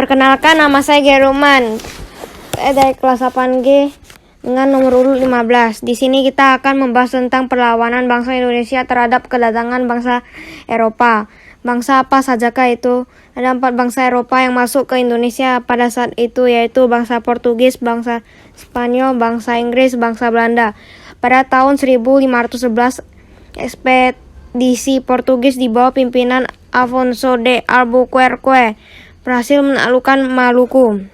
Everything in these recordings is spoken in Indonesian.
Perkenalkan, nama saya Geruman dari kelas 8G dengan nomor urut 15. Di sini kita akan membahas tentang perlawanan bangsa Indonesia terhadap kedatangan bangsa Eropa. Bangsa apa sajakah itu? Ada 4 bangsa Eropa yang masuk ke Indonesia pada saat itu, yaitu bangsa Portugis, bangsa Spanyol, bangsa Inggris, bangsa Belanda. Pada tahun 1511, ekspedisi Portugis di bawah pimpinan Afonso de Albuquerque berhasil menaklukkan Maluku.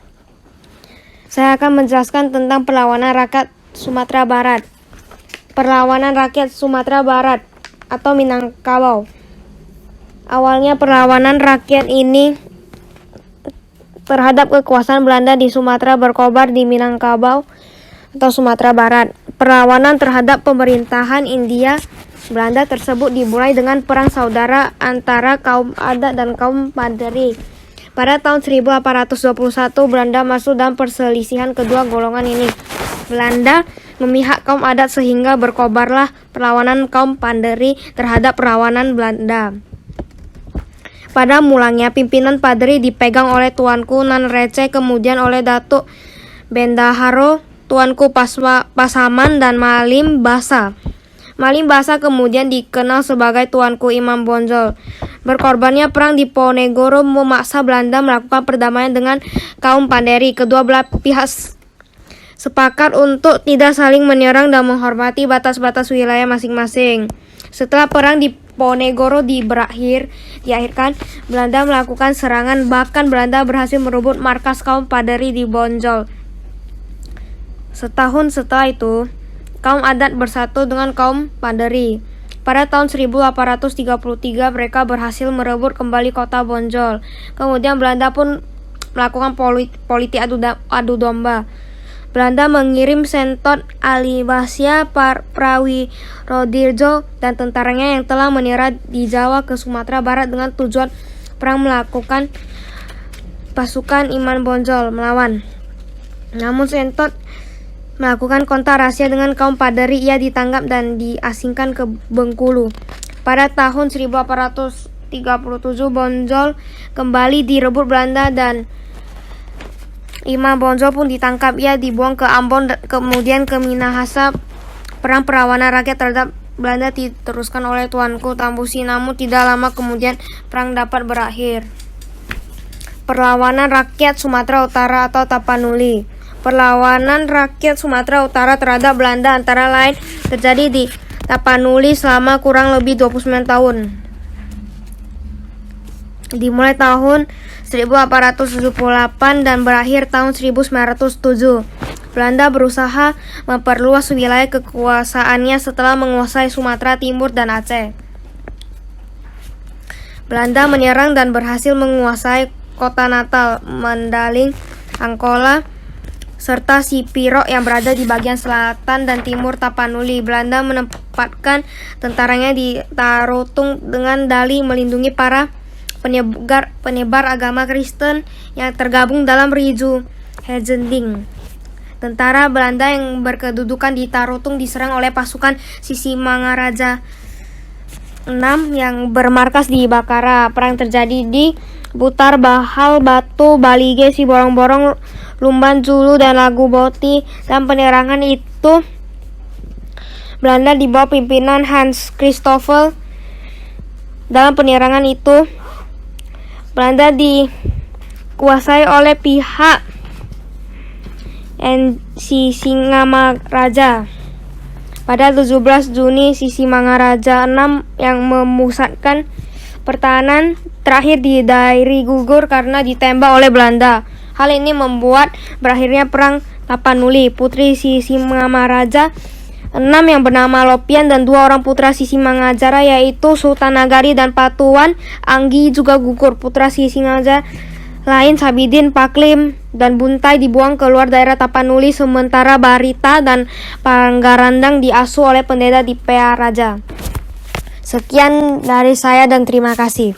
Saya akan menjelaskan tentang perlawanan rakyat Sumatera Barat. Perlawanan rakyat Sumatera Barat atau Minangkabau. Awalnya perlawanan rakyat ini terhadap kekuasaan Belanda di Sumatera berkobar di Minangkabau atau Sumatera Barat. Perlawanan terhadap pemerintahan India Belanda tersebut dimulai dengan perang saudara antara kaum adat dan kaum Paderi. Pada tahun 1821, Belanda masuk dalam perselisihan kedua golongan ini. Belanda memihak kaum adat sehingga berkobarlah perlawanan kaum Paderi terhadap perlawanan Belanda. Pada mulanya, pimpinan Paderi dipegang oleh Tuanku Nan Receh, kemudian oleh Datuk Bendaharo, Tuanku Pasaman, dan Malim Basa. Malim Basa kemudian dikenal sebagai Tuanku Imam Bonjol. Berkorbannya perang di Ponegoro memaksa Belanda melakukan perdamaian dengan kaum Paderi. Kedua belah pihak sepakat untuk tidak saling menyerang dan menghormati batas-batas wilayah masing-masing. Setelah perang di Ponegoro diakhirkan, Belanda melakukan serangan, bahkan Belanda berhasil merebut markas kaum Paderi di Bonjol. Setahun setelah itu, kaum adat bersatu dengan kaum Paderi. Pada tahun 1833 mereka berhasil merebut kembali kota Bonjol. Kemudian Belanda pun melakukan politik adu domba. Belanda mengirim Sentot Alibasya Prawirodirjo dan tentaranya yang telah menyerah di Jawa ke Sumatera Barat dengan tujuan perang melakukan pasukan Iman Bonjol melawan. Namun Sentot melakukan kontak rahasia dengan kaum Paderi. Ia ditangkap dan diasingkan ke Bengkulu. Pada tahun 1837 Bonjol kembali direbut Belanda dan Imam Bonjol pun ditangkap. Ia dibuang ke Ambon kemudian ke Minahasa. Perang perlawanan rakyat terhadap Belanda diteruskan oleh Tuanku Tambusi, namun tidak lama kemudian perang dapat berakhir. Perlawanan rakyat Sumatera Utara atau Tapanuli. Perlawanan rakyat Sumatera Utara terhadap Belanda antara lain terjadi di Tapanuli selama kurang lebih 29 tahun. Dimulai tahun 1878 dan berakhir tahun 1907. Belanda berusaha memperluas wilayah kekuasaannya setelah menguasai Sumatera Timur dan Aceh. Belanda menyerang dan berhasil menguasai kota Natal, Mandaling, Angkola, serta Sipiro yang berada di bagian selatan dan timur Tapanuli. Belanda menempatkan tentaranya di Tarutung dengan dalih melindungi para penyebar agama Kristen yang tergabung dalam Riju Hejending. Tentara Belanda yang berkedudukan di Tarutung diserang oleh pasukan Sisimangaraja VI yang bermarkas di Bakara. Perang terjadi di Butar, Bahal, Batu, Balige, Siborong-borong, Lumban, Julu, dan Lagu Boti. Dan penyerangan itu Belanda di bawah pimpinan Hans Christoffel. Dalam penyerangan itu Belanda dikuasai oleh pihak Sisingamaraja. Pada 17 Juni Sisimangaraja VI yang memusatkan pertahanan terakhir di Dairi gugur karena ditembak oleh Belanda. Hal ini membuat berakhirnya perang Tapanuli. Putri Sisimangaraja VI yang bernama Lopian dan 2 orang putra Sisimangaraja yaitu Sultan Nagari dan Patuan Anggi juga gugur. Putra Sisimangaraja lain Sabidin, Paklim, dan Buntai dibuang keluar daerah Tapanuli, sementara Barita dan Panggarandang diasuh oleh pendeta di Pea Raja. Sekian dari saya dan terima kasih.